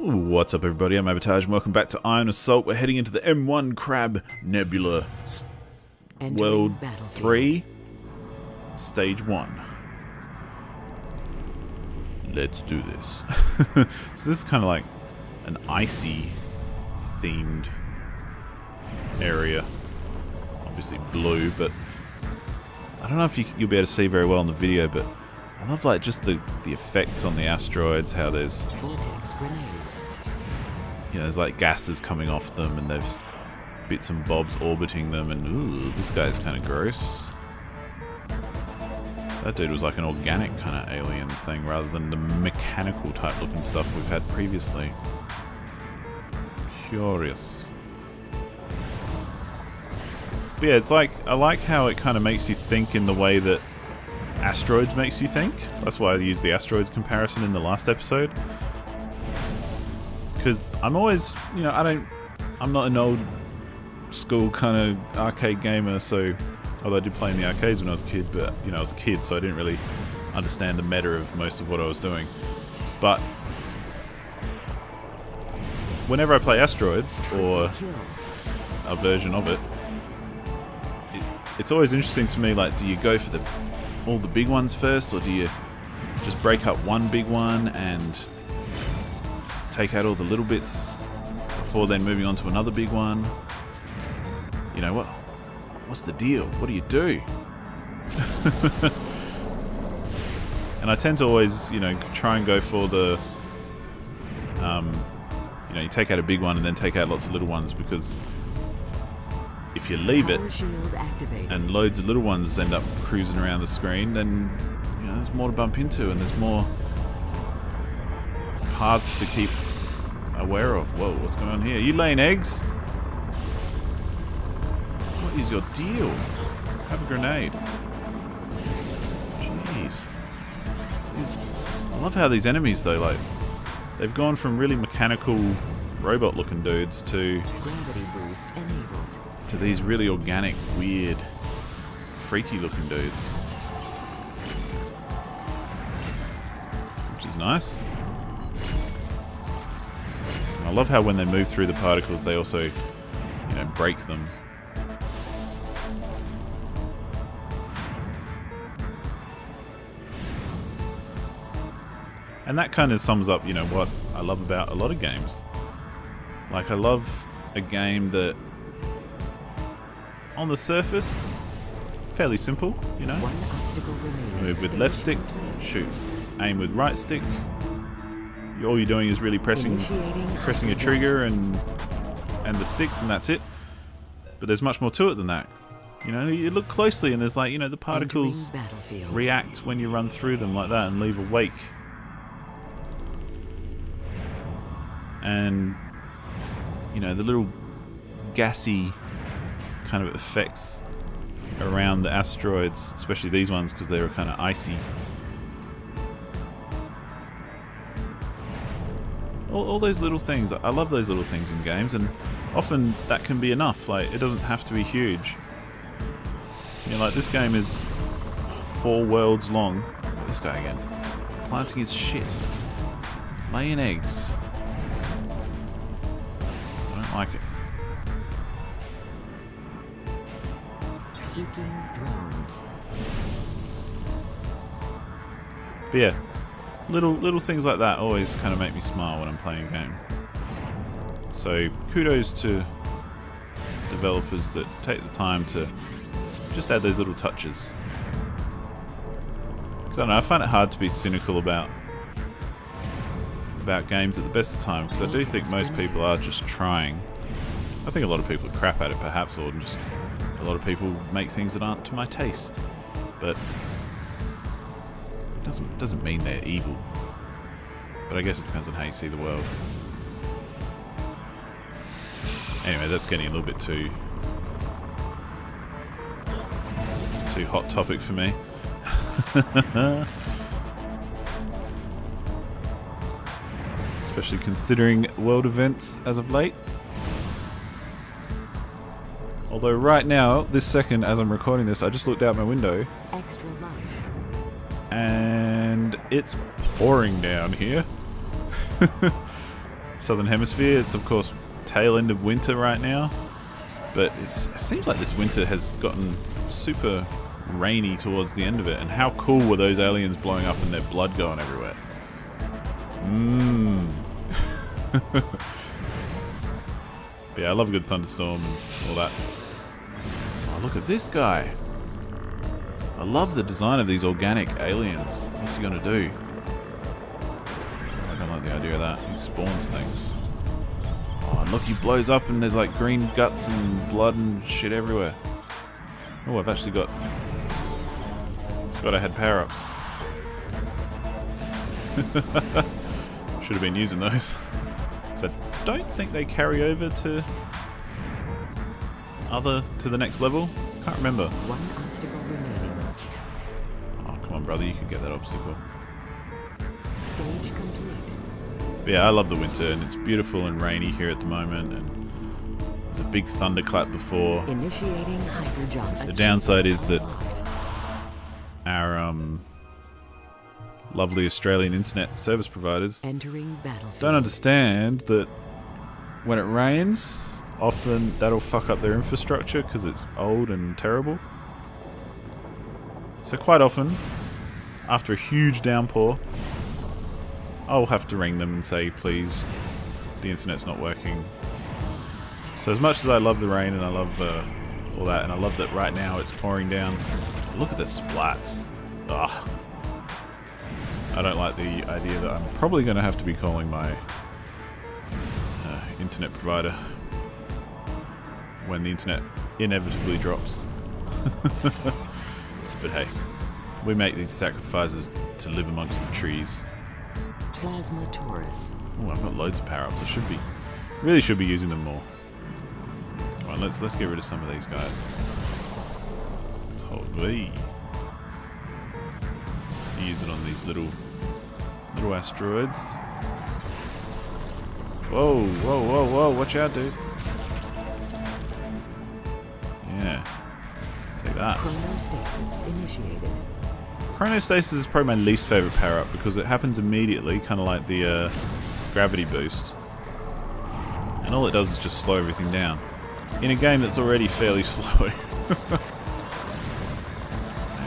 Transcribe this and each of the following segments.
What's up, everybody? I'm Abatage, and welcome back to Iron Assault. We're heading into the M1 Crab Nebula World 3, Stage 1. Let's do this. So this is kind of like an icy themed area. Obviously blue, but I don't know if you'll be able to see very well in the video, but I love like just the effects on the asteroids, how there's vortex grenades. You know, there's like gases coming off them, and there's bits and bobs orbiting them, and ooh, this guy's kind of gross. That dude was like an organic kind of alien thing rather than the mechanical type looking stuff we've had previously. Curious. But yeah, it's like, I like how it kind of makes you think in the way that asteroids makes you think. That's why I used the asteroids comparison in the last episode. Because I'm always, you know, I'm not an old school kind of arcade gamer, so, although I did play in the arcades when I was a kid, but, you know, I was a kid, so I didn't really understand the meta of most of what I was doing. But whenever I play asteroids, or a version of it, it's always interesting to me, like, do you go for all the big ones first, or do you just break up one big one and take out all the little bits before then moving on to another big one? You know, what's the deal? What do you do? And I tend to always, you know, try and go for the, you know, you take out a big one and then take out lots of little ones, because if you leave it and loads of little ones end up cruising around the screen, then, you know, there's more to bump into and there's more paths to keep aware of. Whoa, what's going on here? Are you laying eggs? What is your deal? Have a grenade. Jeez. I love how these enemies, though, like, they've gone from really mechanical robot looking dudes to Gravity boost enabled. to these really organic, weird, freaky looking dudes. Which is nice. And I love how when they move through the particles, they also, you know, break them. And that kind of sums up, you know, what I love about a lot of games. Like, I love a game that, on the surface, fairly simple, you know. One obstacle remains. Move with left stick, shoot. Aim with right stick. All you're doing is really pressing a trigger and the sticks, and that's it. But there's much more to it than that. You know, you look closely and there's, like, you know, the particles react when you run through them like that and leave a wake. And, you know, the little gassy kind of effects around the asteroids, especially these ones because they were kind of icy. All those little things, I love those little things in games, and often that can be enough. Like, it doesn't have to be huge. You know, like, this game is 4 worlds long. Oh, this guy again. Planting his shit. Laying eggs. I don't like it. Seeking drones. But yeah, little things like that always kind of make me smile when I'm playing a game. So kudos to developers that take the time to just add those little touches. Because I don't know, I find it hard to be cynical about games at the best of time, because I do think most people are just trying. I think a lot of people are crap at it, perhaps, or just a lot of people make things that aren't to my taste. But it doesn't mean they're evil. But I guess it depends on how you see the world. Anyway, that's getting a little bit too hot topic for me. Especially considering world events as of late. Although right now, this second, as I'm recording this, I just looked out my window. Extra life. And it's pouring down here. Southern Hemisphere. It's of course tail end of winter right now, but it seems like this winter has gotten super rainy towards the end of it. And how cool were those aliens blowing up and their blood going everywhere? But yeah, I love a good thunderstorm and all that. Oh, look at this guy. I love the design of these organic aliens. What's he gonna do? I don't like the idea of that. He spawns things. Oh, and look, he blows up and there's like green guts and blood and shit everywhere. Oh, I've actually got... forgot I had power-ups. Should have been using those. So I don't think they carry over to the next level. Can't remember. One obstacle remaining. Oh, come on, brother, you can get that obstacle. Stage complete. But yeah, I love the winter, and it's beautiful and rainy here at the moment, and there's a big thunderclap before. Initiating hyperjump. The downside is that our lovely Australian internet service providers Entering battlefield. don't understand that when it rains, often that'll fuck up their infrastructure because it's old and terrible. So quite often, after a huge downpour, I'll have to ring them and say, please, the internet's not working. So as much as I love the rain and I love all that, and I love that right now it's pouring down, look at the splats. Ugh. I don't like the idea that I'm probably going to have to be calling my internet provider when the internet inevitably drops. But hey, we make these sacrifices to live amongst the trees. Plasma Taurus. Oh, I've got loads of power-ups. I really should be using them more. Come on, let's get rid of some of these guys. Let's hold V. Use it on these little asteroids. Whoa, whoa, whoa, whoa! Watch out, dude. Yeah, take that. Chronostasis initiated. Chronostasis is probably my least favorite power-up because it happens immediately, kind of like the gravity boost, and all it does is just slow everything down in a game that's already fairly slow.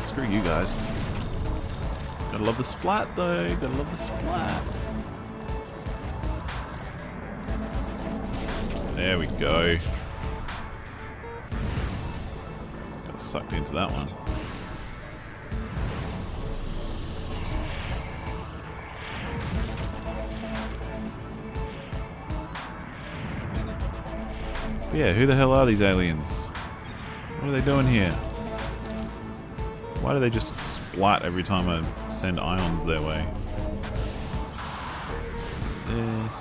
Screw you guys. Gotta love the splat though, gotta love the splat. There we go. Got sucked into that one. But yeah, who the hell are these aliens? What are they doing here? Why do they just splat every time I send ions their way? This.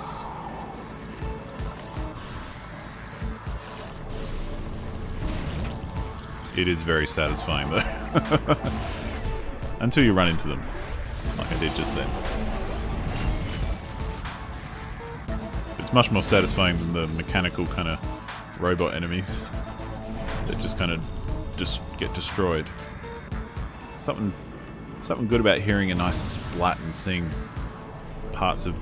It is very satisfying though. Until you run into them, like I did just then. It's much more satisfying than the mechanical kind of robot enemies that just kind of just get destroyed. Something good about hearing a nice splat and seeing parts of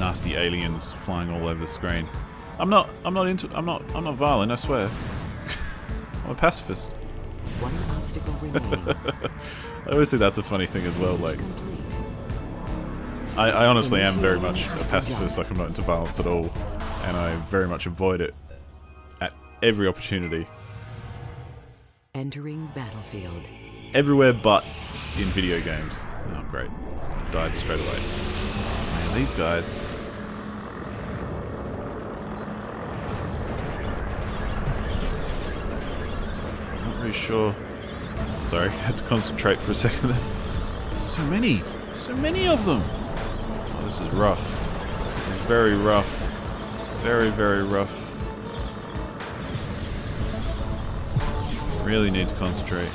nasty aliens flying all over the screen. I'm not violent, I swear. I'm a pacifist. One obstacle remaining. I always think that's a funny thing as well. Like, I honestly am very much a pacifist. Like, I'm not into violence at all, and I very much avoid it at every opportunity. Entering battlefield. Everywhere but in video games. Oh, great. Died straight away. Man, these guys. Not really sure. Sorry, had to concentrate for a second there. There's so many of them. Oh, this is rough. This is very rough. Very, very rough. Really need to concentrate.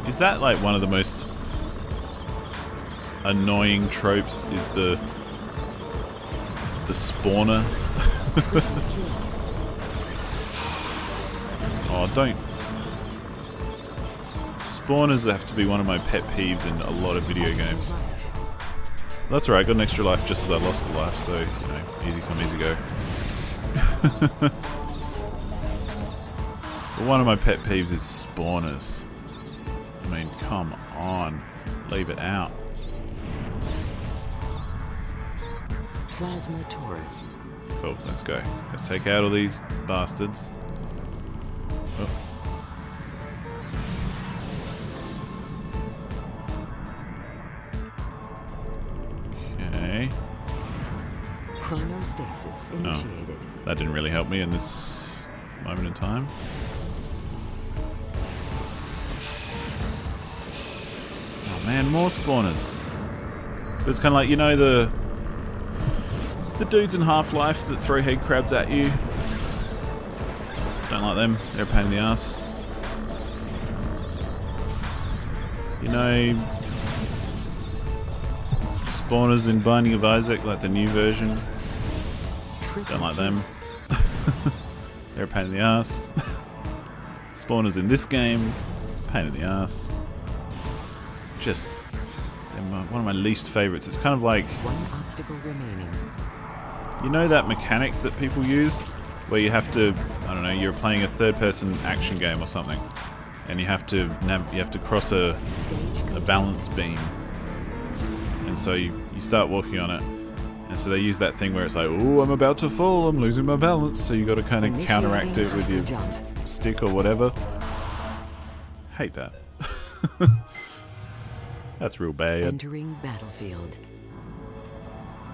Is that like one of the most annoying tropes? Is the spawner? Oh, don't Spawners have to be one of my pet peeves in a lot of video games. That's alright, got an extra life just as I lost a life, so, you know, easy come, easy go. But one of my pet peeves is spawners. I mean, come on. Leave it out. Plasma Taurus. Cool, let's go. Let's take out all these bastards. Oh. Okay. Chronostasis initiated. Oh, that didn't really help me in this moment in time. Oh man, more spawners. But it's kind of like, you know, the dudes in Half-Life that throw head crabs at you. Don't like them. They're a pain in the ass. You know, spawners in Binding of Isaac, like the new version. Don't like them. They're a pain in the ass. Spawners in this game, pain in the ass. Just, they're one of my least favorites. It's kind of like, One obstacle remaining. you know that mechanic that people use where you have to, I don't know, you're playing a third-person action game or something, and you have to cross a balance beam, and so you start walking on it, and so they use that thing where it's like, oh, I'm about to fall, I'm losing my balance, so you got to kind of counteract it with your stick or whatever. Hate that. That's real bad. Entering battlefield.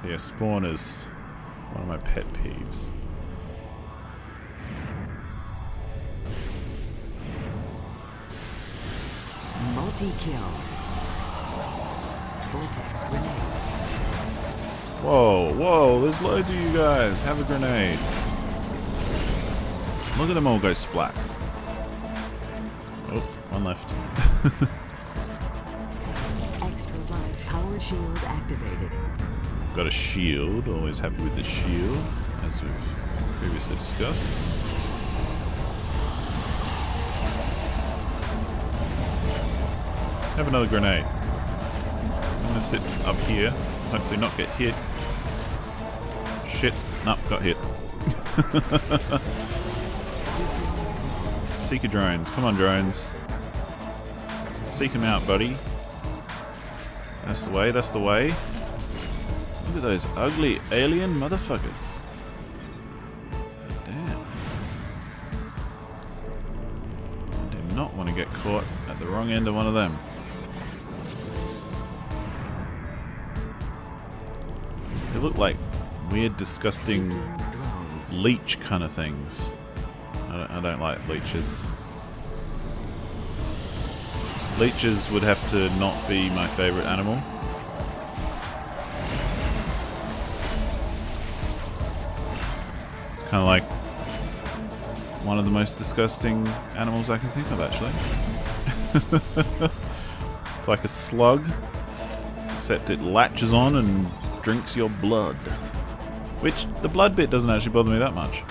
Yeah, spawners. One of my pet peeves. Multi-kill. Vortex grenades. Whoa, whoa, there's loads of you guys. Have a grenade. Look at them all go splat. Oh, one left. Extra life. Power shield activated. Got a shield, always happy with the shield, as we've previously discussed. Have another grenade. I'm gonna sit up here, hopefully not get hit. Shit, nope, got hit. Seeker drones, come on drones. Seek them out, buddy. That's the way, that's the way. Look at those ugly alien motherfuckers. Damn. I do not want to get caught at the wrong end of one of them. They look like weird, disgusting leech kind of things. I don't like leeches. Leeches would have to not be my favorite animal. It's kind of like one of the most disgusting animals I can think of, actually. It's like a slug, except it latches on and drinks your blood. Which, the blood bit doesn't actually bother me that much.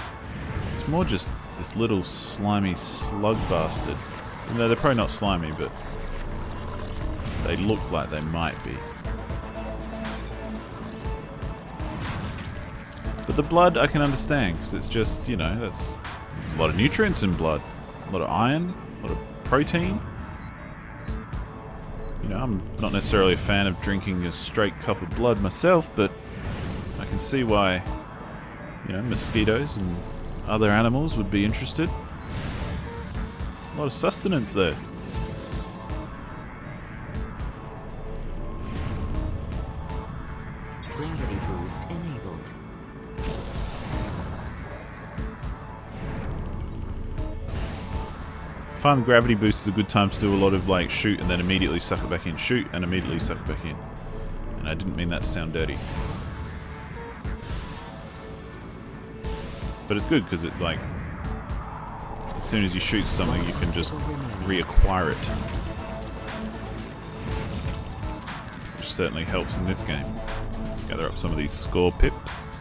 It's more just this little slimy slug bastard. No, they're probably not slimy, but they look like they might be. But the blood I can understand, because it's just, you know, there's a lot of nutrients in blood. A lot of iron, a lot of protein. You know, I'm not necessarily a fan of drinking a straight cup of blood myself, but I can see why, you know, mosquitoes and other animals would be interested. A lot of sustenance there. Gravity boost enabled. I find the gravity boost is a good time to do a lot of like shoot and then immediately suck it back in. Shoot and immediately suck it back in. And I didn't mean that to sound dirty. But it's good because it like, as soon as you shoot something you can just reacquire it. Which certainly helps in this game. Let's gather up some of these score pips.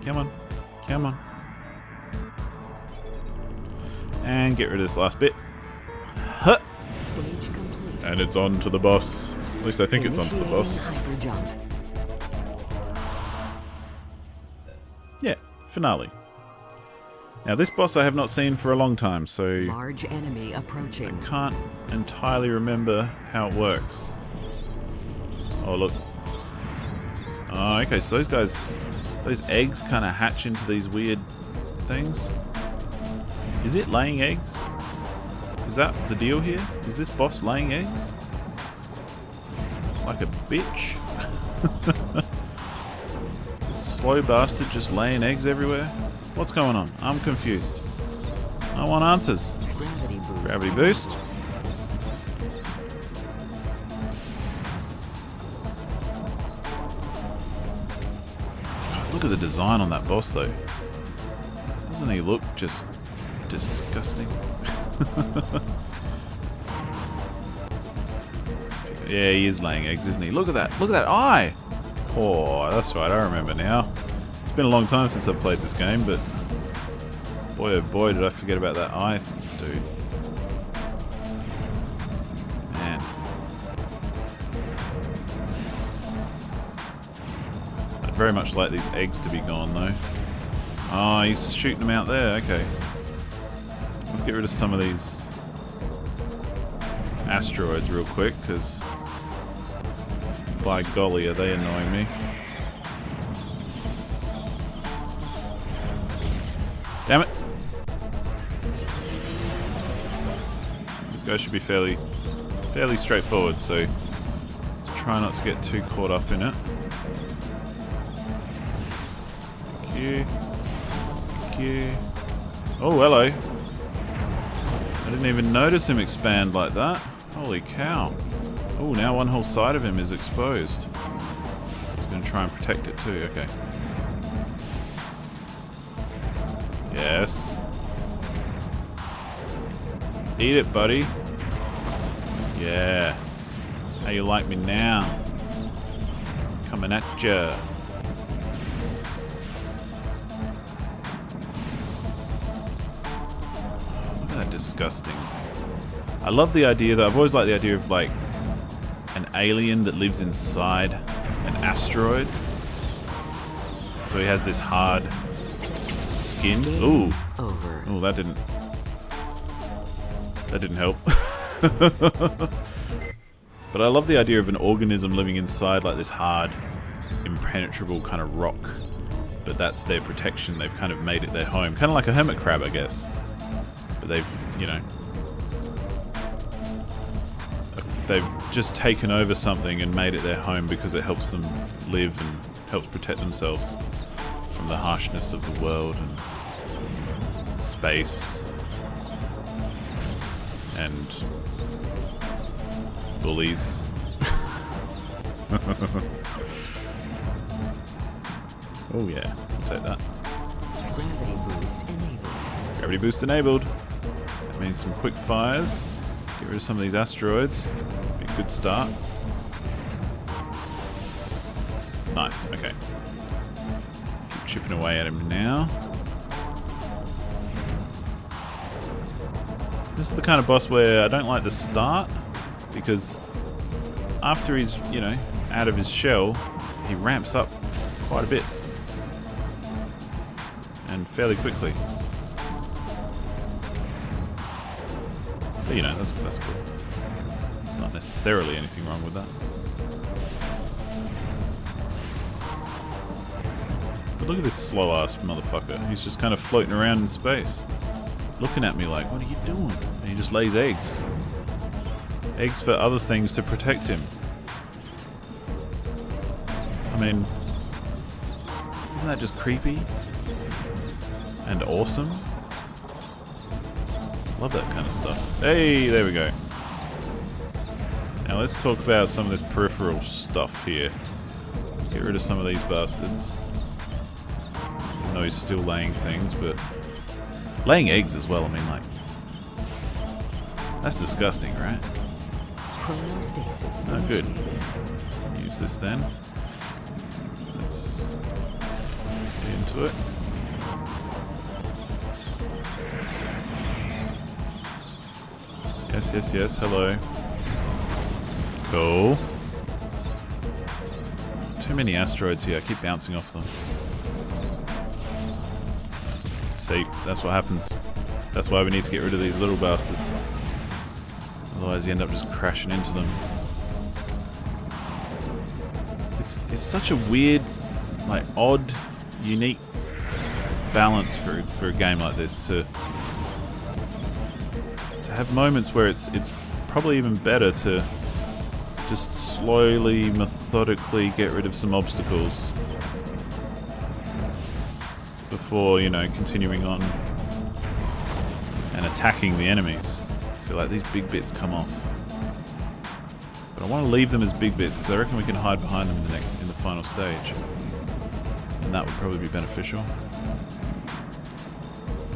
Come on. Come on. And get rid of this last bit. Huh. Stage complete. And it's on to the boss. At least I think it's on to the boss. Hyper jump. Yeah, finale. Now this boss I have not seen for a long time, so Large enemy approaching. can't entirely remember how it works. Oh look. Oh, okay, so those guys, those eggs kind of hatch into these weird things. Is it laying eggs? Is that the deal here? Is this boss laying eggs? Like a bitch? This slow bastard just laying eggs everywhere? What's going on? I'm confused. I want answers. Gravity boost. Gravity boost. Look at the design on that boss though. Doesn't he look just disgusting? Yeah, he is laying eggs, isn't he? Look at that. Look at that eye. Oh, that's right. I remember now. It's been a long time since I've played this game, but boy oh boy did I forget about that eye, dude. Man. I'd very much like these eggs to be gone though. Oh, he's shooting them out there. Okay. Let's get rid of some of these asteroids real quick, because by golly are they annoying me. Damn it. This guy should be fairly straightforward, so try not to get too caught up in it. Thank you. Thank you. Oh, hello. I didn't even notice him expand like that. Holy cow. Oh, now one whole side of him is exposed. He's going to try and protect it too. Okay. Yes. Eat it, buddy. Yeah. How you like me now? Coming at ya. Look at that disgusting thing. I love the idea that I've always liked the idea of like an alien that lives inside an asteroid. So he has this hard skin. Ooh. Over. Oh, that didn't help. But I love the idea of an organism living inside like this hard, impenetrable kind of rock. But that's their protection. They've kind of made it their home. Kind of like a hermit crab, I guess. But they've, you know, they've just taken over something and made it their home because it helps them live and helps protect themselves from the harshness of the world and space and bullies. Oh yeah, I'll take that. Gravity boost enabled. Gravity boost enabled. That means some quick fires. Get rid of some of these asteroids. Be a good start. Nice, okay. Keep chipping away at him now. This is the kind of boss where I don't like the start, because after he's, you know, out of his shell, he ramps up quite a bit. And fairly quickly. But you know, that's cool. Not necessarily anything wrong with that. But look at this slow ass motherfucker. He's just kind of floating around in space. Looking at me like, what are you doing? And he just lays eggs. Eggs for other things to protect him. I mean, isn't that just creepy? And awesome? Love that kind of stuff. Hey, there we go. Now let's talk about some of this peripheral stuff here. Let's get rid of some of these bastards. Even though he's still laying things, but laying eggs as well, I mean, like, that's disgusting, right? Chronostasis. Oh, good. Use this then. Let's get into it. Yes, yes, yes. Hello. Cool. Too many asteroids here. I keep bouncing off them. See, that's what happens. That's why we need to get rid of these little bastards. Otherwise you end up just crashing into them. It's such a weird, like, odd, unique balance for a game like this to have moments where it's probably even better to just slowly, methodically get rid of some obstacles before, you know, continuing on and attacking the enemies. So like these big bits come off. But I want to leave them as big bits because I reckon we can hide behind them in the final stage. And that would probably be beneficial.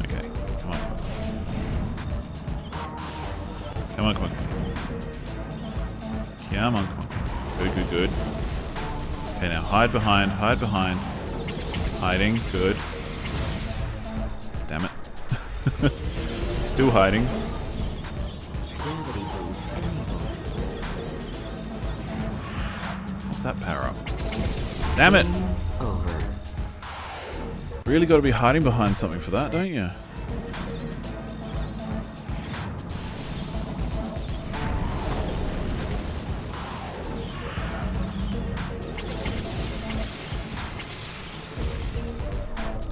Okay, come on. Come on, come on. Come on, come on. Good, good, good. Okay, now hide behind, hide behind. Hiding, good. Damn it. Still hiding. Gravity boost enabled. What's that power up? Damn it! Game over. Really got to be hiding behind something for that, don't you?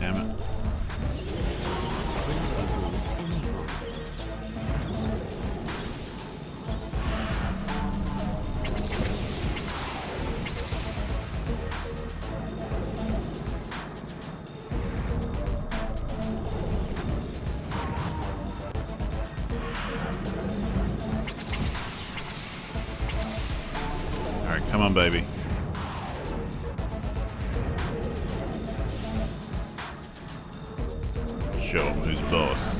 Damn it. Gravity boost enabled. Alright, come on, baby. Show him who's boss.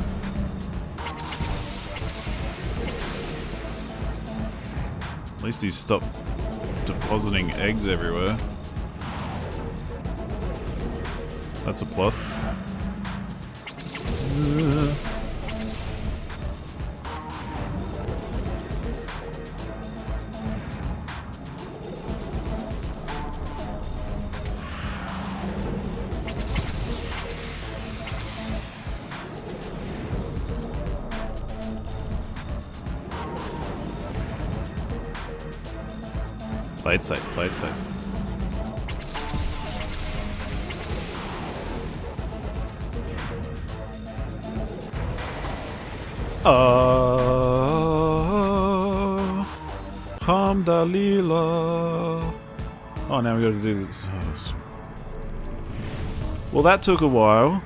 At least he's stopped depositing eggs everywhere. That's a plus. Play it safe, play it safe. Hamdalila. Oh, now we gotta do this. Well, that took a while.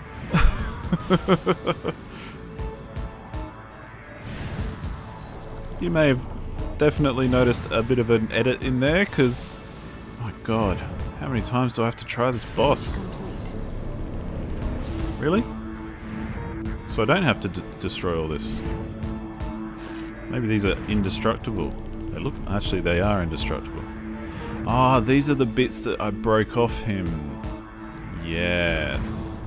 You may have definitely noticed a bit of an edit in there, because, my god, how many times do I have to try this boss? Complete. Really? So I don't have to destroy all this. Maybe these are indestructible. They look, actually they are indestructible. Ah, these are the bits that I broke off him. Yes.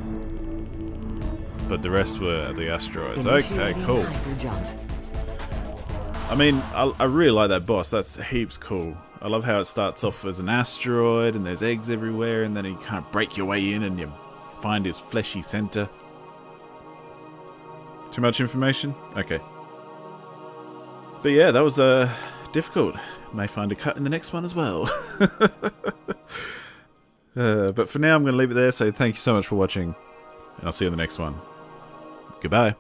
But the rest were the asteroids. Okay, Initiating cool. hyperjump. I mean, I really like that boss. That's heaps cool. I love how it starts off as an asteroid and there's eggs everywhere, and then you kind of break your way in and you find his fleshy center. Too much information? Okay. But yeah, that was difficult. May find a cut in the next one as well. But for now, I'm going to leave it there. So thank you so much for watching, and I'll see you in the next one. Goodbye.